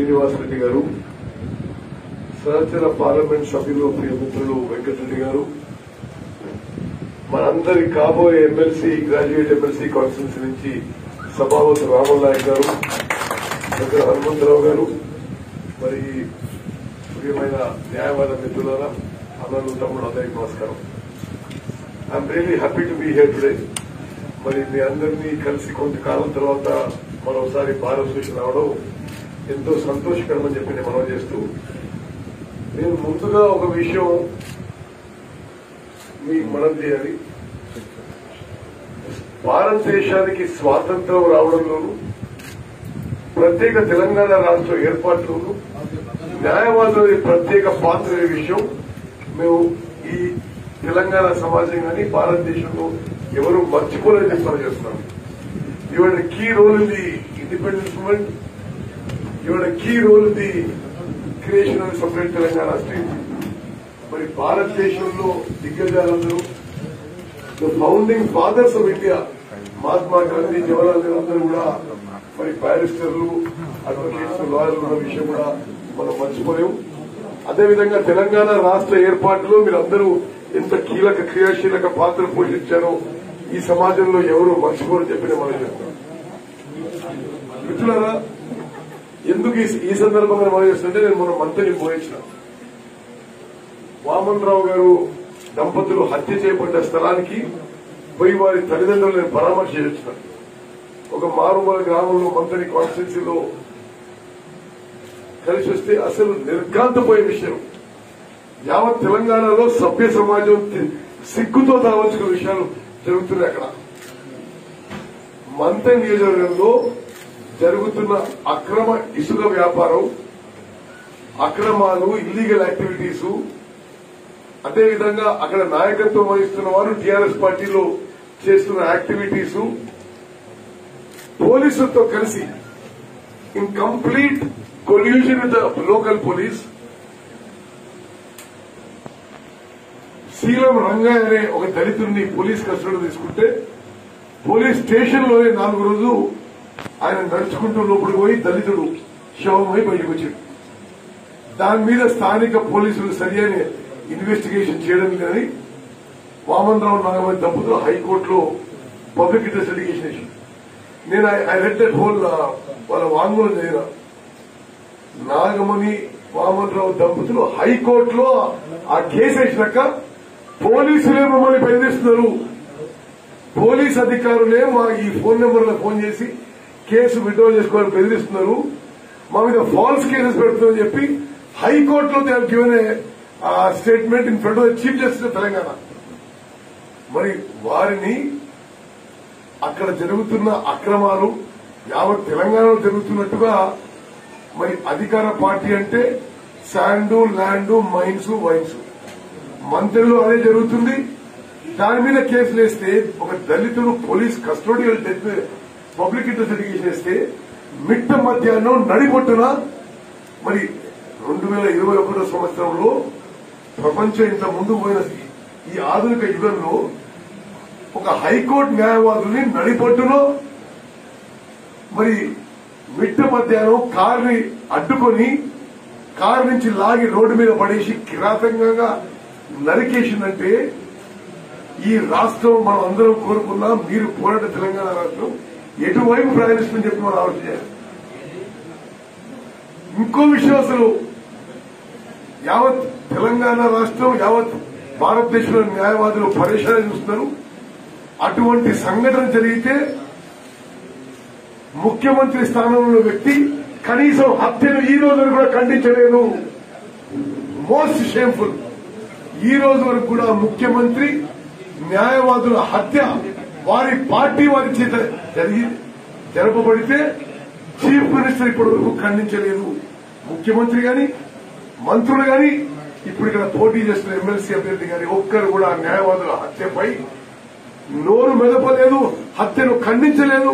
శ్రీనివాసరెడ్డి గారు, సహచర పార్లమెంట్ సభ్యులు ప్రియ మిత్రులు వెంకటరెడ్డి గారు, మనందరి కాబోయే ఎమ్మెల్సీ గ్రాడ్యుయేట్ ఎమ్మెల్సీ కాన్స్టిట్యూన్సీ నుంచి సభాపతి రామనాయక్ గారు, దగ్గర హనుమంతరావు గారు, మరి ప్రియమైన న్యాయవాద మిత్రులారా, అన్నలు తమ్ముడు అందరికీ నమస్కారం. I'm really happy to be here today. మరి మీ అందరినీ కలిసి కొంతకాలం తర్వాత మరోసారి భారత్ నుంచి రావడం ఎంతో సంతోషకరమని చెప్పి నేను మనవి చేస్తూ, నేను ముందుగా ఒక విషయం మీకు మనం చేయాలి. భారతదేశానికి స్వాతంత్రం రావడంలోనూ, ప్రత్యేక తెలంగాణ రాష్ట్రం ఏర్పాటులోనూ న్యాయవాదుల ప్రత్యేక పాత్ర అనే విషయం మేము ఈ తెలంగాణ సమాజం కానీ భారతదేశంలో ఎవరు మర్చిపోలేదని చెప్పి చేస్తున్నాం. ఇవాళ key role in the independence movement, ఇవాళ key role in the creation of separate Telangana state. మరి భారతదేశంలో దిగ్గజాలందరూ, the founding fathers of India, Mahatma Gandhi, Jawaharlal Nehru అందరూ కూడా మరి బ్యారిస్టర్లు, అడ్వకేట్స్, లాయర్లు ఉన్న విషయం కూడా మనం మర్చిపోలేము. అదేవిధంగా తెలంగాణ రాష్ట్ర ఏర్పాటులో మీరందరూ ఎంత కీలక క్రియాశీలక పాత్ర పోషించారో ఈ సమాజంలో ఎవరు మర్చిపోరని చెప్పిన మనం చెప్తాం. మిత్రులారా, ఎందుకు ఈ సందర్భంగా మనం చేస్తుంటే, నేను మొన్న మంత్రిని పోయించిన వామన్ రావు గారు దంపతులు హత్య చేయబడ్డ స్థలానికి పోయి వారి తల్లిదండ్రులను పరామర్శ చేసిన. ఒక మారుమూల గ్రామంలో మంత్రి కాన్స్టిట్యూన్సీలో కలిసి వస్తే అసలు నిర్ఘాంతపోయే విషయం, యావత్ తెలంగాణలో సభ్య సమాజం సిగ్గుతో తావచ్చుకున్న విషయాలు జరుగుతున్నాయి. అక్కడ మంత్రి నియోజకవర్గంలో జరుగుతున్న అక్రమ ఇసుక వ్యాపారం, అక్రమాలు, ఇల్లీగల్ యాక్టివిటీస్, అదేవిధంగా అక్కడ నాయకత్వం వహిస్తున్న వారు టీఆర్ఎస్ పార్టీలో చేస్తున్న యాక్టివిటీస్, పోలీసులతో కలిసి in complete collusion with the local police, Seelam Rangaiah అనే ఒక దళితుడిని పోలీస్ కస్టడీలో తీసుకుంటే పోలీస్ స్టేషన్ లోనే 4 రోజులు ఆయన నడుచుకుంటూ లోపలికి పోయి దళితుడు శవమై బయటకు వచ్చాడు. దాని మీద స్థానిక పోలీసులు సరియైన ఇన్వెస్టిగేషన్ చేయడం లేదని వామన్ రావు నాగమణి దంపతులు హైకోర్టులో పబ్లిక్ ఇంట్రెస్ట్ లిటిగేషన్ వేసి, నేను ఐ రెడ్ దట్ హోల్ వాళ్ళ వాంగ్మూలం చేయగా, నాగమణి వామన్ రావు దంపతులు హైకోర్టులో ఆ కేసు వేసినాక పోలీసులే మమ్మల్ని బెదిరిస్తున్నారు, పోలీస్ అధికారులే మా ఈ ఫోన్ నెంబర్లో ఫోన్ చేసి కేసు విత్డ్రా చేసుకోవాలని బెదిరిస్తున్నారు, మా మీద ఫాల్స్ కేసెస్ పెడుతున్నారని చెప్పి హైకోర్టులో they have given a statement in front of the chief justice of Telangana. మరి వారిని అక్కడ జరుగుతున్న అక్రమాలు యావత్ తెలంగాణలో జరుగుతున్నట్టుగా, మరి అధికార పార్టీ అంటే శాండు, ల్యాండ్, మైన్స్, వైన్స్, మంత్రిలో అదే జరుగుతుంది. దాని మీద కేసులు వేస్తే, ఒక దళితుడు police custodial death public interest litigation వేస్తే మిట్ట మధ్యాహ్నం నడిపొట్టున, మరి 2021 సంవత్సరంలో ప్రపంచం ఇంత ముందు పోయిన ఈ ఆధునిక యుగంలో ఒక హైకోర్టు న్యాయవాదుల్ని నడిపొట్టులో మరి మిట్ట మధ్యాహ్నం కారుని అడ్డుకొని కారు నుంచి లాగి రోడ్డు మీద పడేసి కిరాతకంగా నరికేసిందంటే, ఈ రాష్ట్రం మనం అందరం కోరుకున్నాం, మీరు పోరాట తెలంగాణ రాష్ట్రం ఎటువైపు ప్రయాణిస్తుందని చెప్పి మనం ఆలోచించాలి. ఇంకో విషయం, అసలు యావత్ తెలంగాణ రాష్ట్రం, యావత్ భారతదేశంలో న్యాయవాదులు పరేషాన్ చూస్తున్నారు. అటువంటి సంఘటన జరిగితే ముఖ్యమంత్రి స్థానంలో వ్యక్తి కనీసం హత్యను ఈ రోజు వరకు కూడా ఖండించలేదు. Most shameful. ఈ రోజు వరకు కూడా ముఖ్యమంత్రి న్యాయవాదుల హత్య వారి పార్టీ వారి చేత జరపబడితే చీఫ్ మినిస్టర్ ఇప్పటి వరకు ఖండించలేదు. ముఖ్యమంత్రి గాని, మంత్రులు గాని, ఇప్పుడు ఇక్కడ పోటీ చేస్తున్న ఎమ్మెల్సీ అభ్యర్థి గాని ఒక్కరు కూడా న్యాయవాదుల హత్యపై నోరు మెదపలేదు, హత్యను ఖండించలేదు.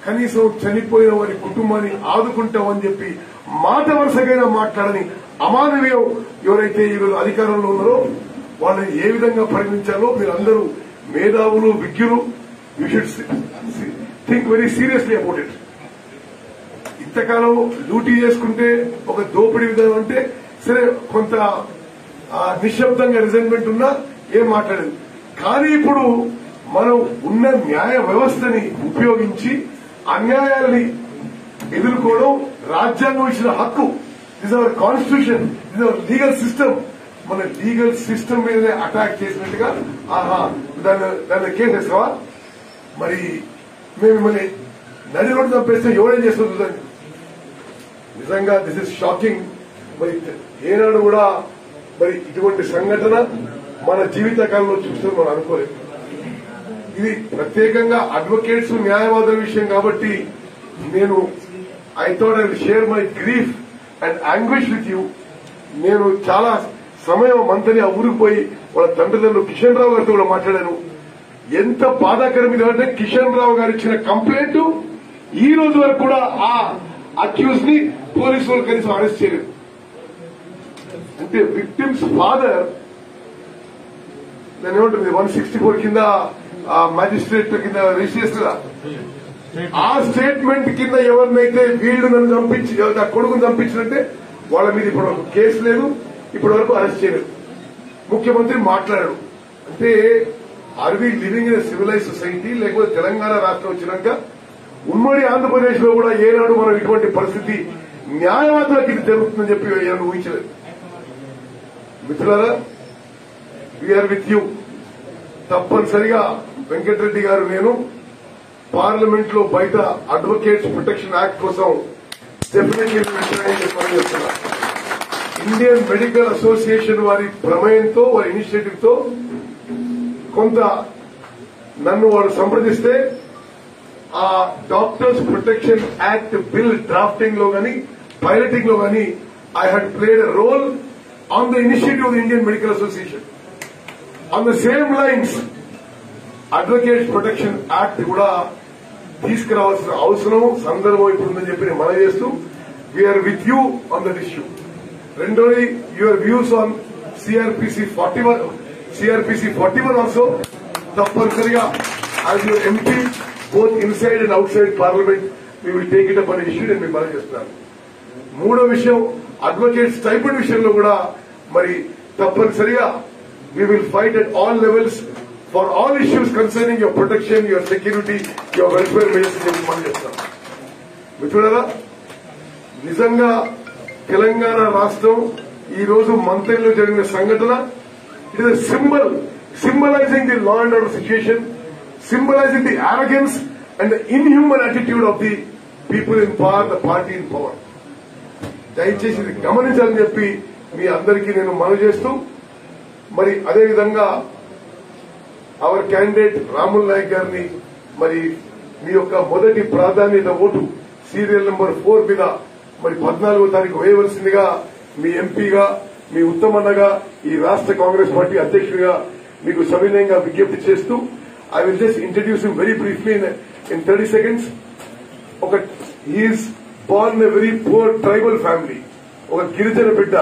కనీసం చనిపోయిన వారి కుటుంబాన్ని ఆదుకుంటామని చెప్పి మాట వరుసగైనా మాట్లాడని అమానవీయం ఎవరైతే ఈరోజు అధికారంలో ఉన్నారో వాళ్ళని ఏ విధంగా పరిగణించాలో మీరందరూ మేధావులు, విజ్ఞులు, you should think very seriously about it. ఇంతకాలం డ్యూటీ చేసుకుంటే ఒక దోపిడీ విధానం అంటే సరే కొంత నిశ్శబ్దంగా రిజైన్మెంట్ ఉన్నా ఏం మాట్లాడేది. కానీ ఇప్పుడు మనం ఉన్న న్యాయ వ్యవస్థని ఉపయోగించి అన్యాయాలని ఎదుర్కోవడం రాజ్యాంగం ఇచ్చిన హక్కు. This our constitution, this hour legal system. మన లీగల్ సిస్టమ్ మీదనే అటాక్ చేసినట్టుగా దాన్ని కేసు వేస్తావా? మరి మేము మిమ్మల్ని నడి రోడ్డు చంపేస్తే ఎవరేం చేస్తుంది? నిజంగా దిస్ ఇస్ షాకింగ్. మరి ఏనాడు కూడా మరి ఇటువంటి సంఘటన మన జీవితకాలంలో చూస్తే మనం అనుకోలేదు. ఇది ప్రత్యేకంగా అడ్వకేట్స్ న్యాయవాదుల విషయం కాబట్టి నేను I thought I will share my grief and anguish with you. నేను చాలా సమయం మంతని ఆ ఊరికి పోయి వాళ్ళ తండ్రిదండ్రులు కిషన్ రావు గారితో కూడా మాట్లాడాను. ఎంత బాధాకరం అంటే కిషన్ రావు గారు ఇచ్చిన కంప్లైంట్ ఈ రోజు వరకు కూడా ఆ అక్యూజ్ ని పోలీసు వాళ్ళు కనీసం అరెస్ట్ చేయలేదు. అంటే విక్టిమ్స్ ఫాదర్ దాని ఏమంటుంది 164 కింద మ్యాజిస్ట్రేట్ కింద రిజిస్టర్ చేస్తుందా? ఆ స్టేట్మెంట్ కింద ఎవరినైతే వీళ్లు నన్ను చంపించి నా కొడుకును చంపించినంటే వాళ్ళ మీద ఇప్పటి వరకు కేసు లేదు, ఇప్పటి వరకు అరెస్ట్ చేయలేదు. ముఖ్యమంత్రి మాట్లాడాడు. అంటే are we living in civilise society? లేకపోతే తెలంగాణ రాష్ట్రం వచ్చినాక ఉమ్మడి ఆంధ్రప్రదేశ్ లో కూడా ఏనాడు మనం ఇటువంటి పరిస్థితి న్యాయవాదులకు ఇది జరుగుతుందని చెప్పి ఏమైనా ఊహించలేదు. మిత్రులారా, వీఆర్ విత్ యూ. తప్పనిసరిగా వెంకటరెడ్డి గారు నేను పార్లమెంట్ లో బయట అడ్వకేట్స్ ప్రొటెక్షన్ యాక్ట్ కోసం డెఫినెట్లీ చెప్పాలని చెప్తున్నా. ఇండియన్ మెడికల్ అసోసియేషన్ వారి ప్రమేయంతో వారి ఇనిషియేటివ్ తో కొంత నన్ను వారు సంప్రదిస్తే ఆ doctors protection act bill drafting లో గానీ పైలటింగ్ లో గానీ I had played a roll on the initiative of the Indian medical association. On the same lines advocates protection act కూడా తీసుకురావాల్సిన అవసరం సందర్భం ఇప్పుడు ఉందని చెప్పి నేను మనం చేస్తూ we're with you on that issue. రెండోది your views on CrPC 41 also తప్పనిసరిగా as your MP both inside and outside parliament we will take it up అనే ఇష్యూ నేను మీకు మనం చేస్తున్నాను. మూడో విషయం అడ్వకేట్ స్టైపెండ్ విషయంలో కూడా మరి తప్పనిసరిగా we will fight at all levels for all issues concerning your protection, your security, your welfare measures చెప్పి మనం చేస్తాం. మిత్రులారా, నిజంగా తెలంగాణ రాష్ట్రం ఈ రోజు మంత్రిలో జరిగిన సంఘటన it is symbolising the law and order situation, symbolising the arrogance and the inhuman attitude of the people in power, the party in power. దయచేసి ఇది గమనించాలని చెప్పి మీ అందరికీ నేను మనవి చేస్తూ, మరి అదేవిధంగా అవర్ క్యాండిడేట్ రాముల్ నాయక్ గారిని మరి మీ యొక్క మొదటి ప్రాధాన్యత ఓటు సీరియల్ నెంబర్ 4 మీద మరి 14వ తారీఖు వేయవలసిందిగా మీ ఎంపీగా, మీ ఉత్తమన్నగా, ఈ రాష్ట్ర కాంగ్రెస్ పార్టీ అధ్యక్షుడిగా మీకు సవినయంగా విజ్ఞప్తి చేస్తూ I will just introduce him very briefly in 30 seconds. He's born a very poor tribal family, ఒక గిరిజన బిడ్డ,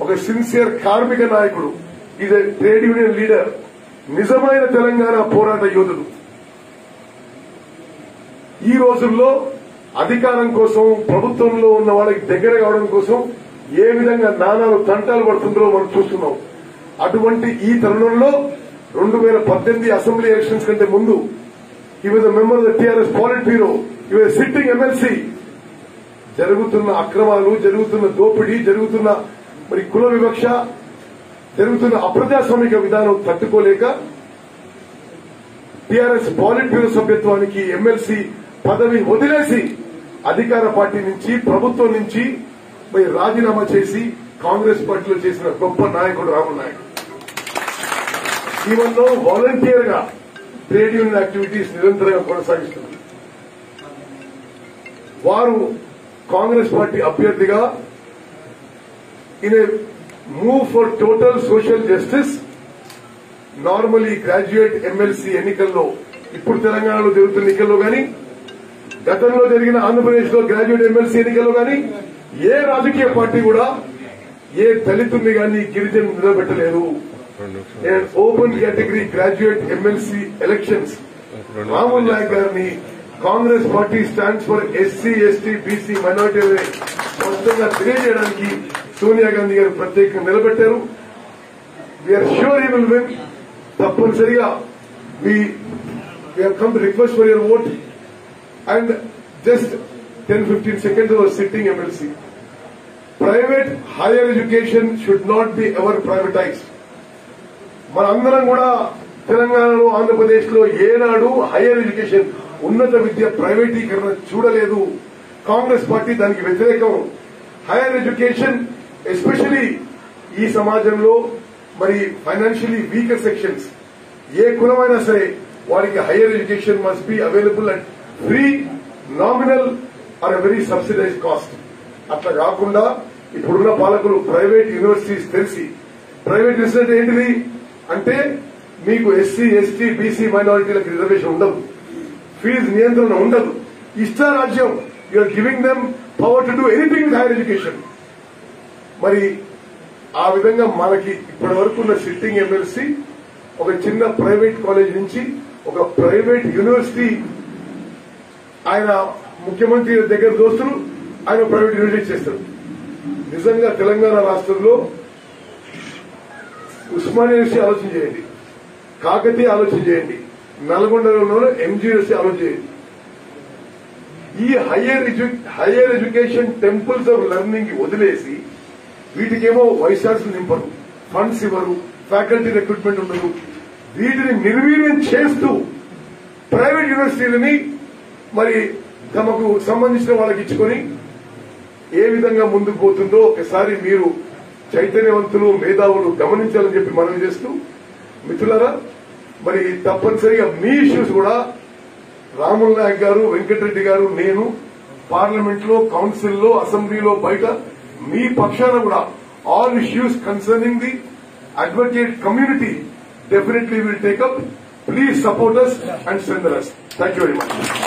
ఒక సిన్సియర్ కార్మిక నాయకుడు, is a trade union leader, నిజమైన తెలంగాణ పోరాట యోధుడు. ఈ రోజుల్లో అధికారం కోసం ప్రభుత్వంలో ఉన్న వాళ్ళకి దగ్గర కావడం కోసం ఏ విధంగా నానాలు తంటాలు పడుతుందో మనం చూస్తున్నాం. అటువంటి ఈ తరుణంలో 2018 అసెంబ్లీ ఎలక్షన్స్ కంటే ముందు he was a member of the TRS Polit Bureau, he was a sitting MLC. జరుగుతున్న అక్రమాలు, జరుగుతున్న దోపిడీ, జరుగుతున్న మరి కుల వివక్ష, జరుగుతున్న అప్రజాస్వామిక విధానం తట్టుకోలేక టీఆర్ఎస్ పాలిట్ బ్యూరో సభ్యత్వానికి ఎమ్మెల్సీ పదవి వదిలేసి అధికార పార్టీ నుంచి, ప్రభుత్వం నుంచి మరి రాజీనామా చేసి కాంగ్రెస్ పార్టీలో చేసిన గొప్ప నాయకుడు రాముల్ నాయక్. ఈవెన్లో వాలంటీర్ గా ట్రేడ్ యూనియన్ యాక్టివిటీస్ నిరంతరంగా కొనసాగిస్తున్నారు. వారు కాంగ్రెస్ పార్టీ అభ్యర్థిగా in a move for total social justice normally graduate MLC ఎన్నికల్లో, ఇప్పుడు తెలంగాణలో జరుగుతున్న ఎన్నికల్లో గాని, గతంలో జరిగిన ఆంధ్రప్రదేశ్ లో గ్రాడ్యుయేట్ ఎమ్మెల్సీ ఎన్నికల్లో గాని ఏ రాజకీయ పార్టీ కూడా ఏ దళితుల్ని గాని గిరిజను నిలబెట్టలేదు. Open category graduate MLC elections Ramul Naik గారిని Congress party stands for SC ST BC minority స్పష్టంగా తెలియజేయడానికి సోనియా గాంధీ గారు ప్రత్యేకంగా నిలబెట్టారు. We're sure he will win. తప్పనిసరిగా we have come to request for your vote and just 10-15 seconds of sitting MLC. Private higher education should not be ever privatized. మనందరం కూడా తెలంగాణలో ఆంధ్రప్రదేశ్లో ఏనాడు హైయర్ ఎడ్యుకేషన్ ఉన్నత విద్య ప్రైవేటీకరణ చూడలేదు. కాంగ్రెస్ పార్టీ దానికి వ్యతిరేకం. హైయర్ ఎడ్యుకేషన్ ఎస్పెషలీ ఈ సమాజంలో మరి ఫైనాన్షియలీ వీకర్ సెక్షన్స్ ఏ కులమైనా సరే వారికి higher education must be available at free, nominal or very subsidised cost. అట్లా కాకుండా ఇప్పుడున్న పాలకులు ప్రైవేట్ యూనివర్సిటీస్ తెలిసి, ప్రైవేట్ యూనివర్సిటీ ఏంటిది అంటే మీకు ఎస్సీ ఎస్టీ బీసీ మైనారిటీలకు రిజర్వేషన్ ఉండదు, ఫీజు నియంత్రణ ఉండదు, ఇష్టారాజ్యం. You're giving them power to do anything with higher education. మరి ఆ విధంగా మనకి ఇప్పటి వరకు ఉన్న సిట్టింగ్ ఎమ్మెల్సీ ఒక చిన్న ప్రైవేట్ కాలేజ్ నుంచి ఒక ప్రైవేట్ యూనివర్సిటీ, ఆయన ముఖ్యమంత్రి దగ్గర దోస్తులు, ఆయన ప్రైవేట్ యూనివర్సిటీ చేస్తారు. నిజంగా తెలంగాణ రాష్ట్రంలో ఉస్మానియా యూనివర్సిటీ ఆలోచన చేయండి, కాకతీయ ఆలోచన చేయండి, నల్గొండలో ఎంజీ యూనివర్సిటీ ఆలోచన చేయండి. ఈ higher education temples of learning వదిలేసి వీటికేమో వైస్ ఛాన్సలర్ నింపరు, ఫండ్స్ ఇవ్వరు, ఫ్యాకల్టీ రిక్రూట్మెంట్ ఉండదు. వీటిని నిర్వీర్యం చేస్తూ ప్రైవేట్ యూనివర్సిటీలని మరి తమకు సంబంధించిన వాళ్ళకి ఇచ్చుకొని ఏ విధంగా ముందుకు పోతుందో ఒకసారి మీరు చైతన్యవంతులు, మేధావులు గమనించాలని చెప్పి మనవి చేస్తూ, మిత్రులారా మరి తప్పనిసరిగా మీ ఇష్యూస్ కూడా రాముల్ నాయక్ గారు, వెంకటరెడ్డి గారు, నేను పార్లమెంట్ లో, కౌన్సిల్లో, అసెంబ్లీలో, బయట మీ పక్షాన కూడా all issues concerning the advocate community definitely will take up. Please support us and strengthen us. Thank you very much.